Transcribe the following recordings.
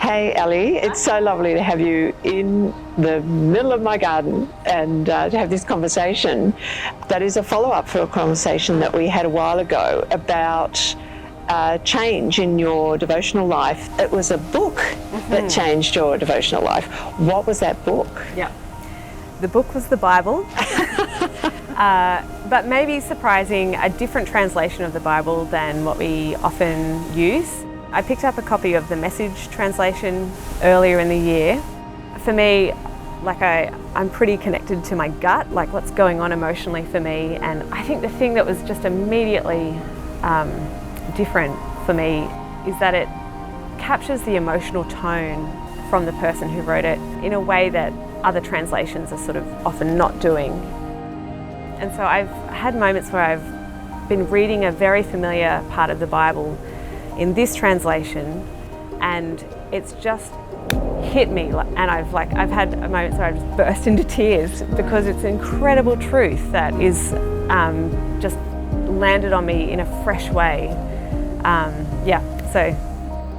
Hey Ali, it's so lovely to have you in the middle of my garden and to have this conversation. That is a follow-up for a conversation that we had a while ago about change in your devotional life. It was a book that changed your devotional life. What was that book? Yeah, the book was the Bible, but maybe surprising, a different translation of the Bible than what we often use. I picked up a copy of the Message translation earlier in the year. For me, I'm pretty connected to my gut, like what's going on emotionally for me, and I think the thing that was just immediately different for me is that it captures the emotional tone from the person who wrote it in a way that other translations are sort of often not doing. And so I've had moments where I've been reading a very familiar part of the Bible in this translation, and it's just hit me, and I've had moments where I've just burst into tears because it's incredible truth that is just landed on me in a fresh way. So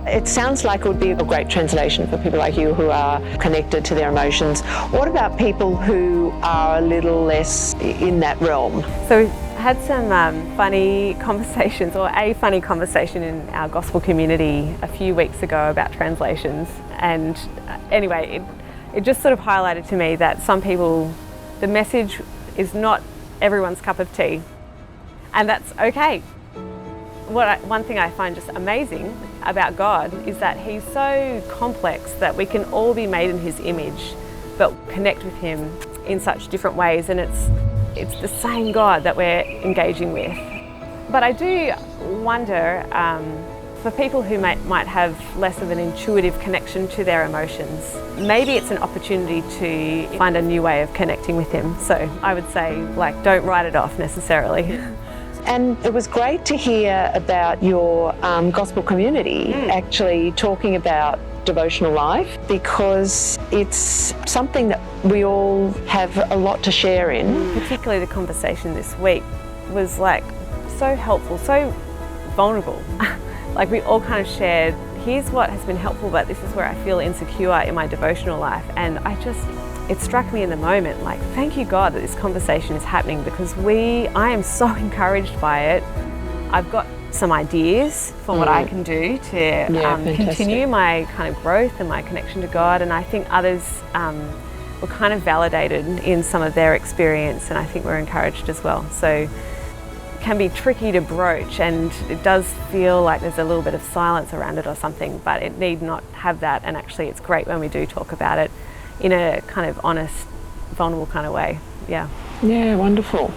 it sounds like it would be a great translation for people like you who are connected to their emotions. What about people who are a little less in that realm? So we've had some funny conversations, or a funny conversation in our gospel community a few weeks ago about translations. And anyway, it just sort of highlighted to me that some people, the Message is not everyone's cup of tea, and that's okay. One thing I find just amazing about God is that He's so complex that we can all be made in His image, but connect with Him in such different ways, and it's the same God that we're engaging with. But I do wonder, for people who might have less of an intuitive connection to their emotions, maybe it's an opportunity to find a new way of connecting with Him. So I would say, don't write it off necessarily. And it was great to hear about your gospel community actually talking about devotional life, because it's something that we all have a lot to share in. Particularly the conversation this week was so helpful, so vulnerable. We all kind of shared, here's what has been helpful, but this is where I feel insecure in my devotional life. And it struck me in the moment, thank you God that this conversation is happening, because I am so encouraged by it. I've got some ideas for what I can do to continue my kind of growth and my connection to God, and I think others were kind of validated in some of their experience, and I think we're encouraged as well. So it can be tricky to broach, and it does feel like there's a little bit of silence around it or something, but it need not have that, and actually it's great when we do talk about it in a kind of honest, vulnerable kind of way. Yeah, wonderful.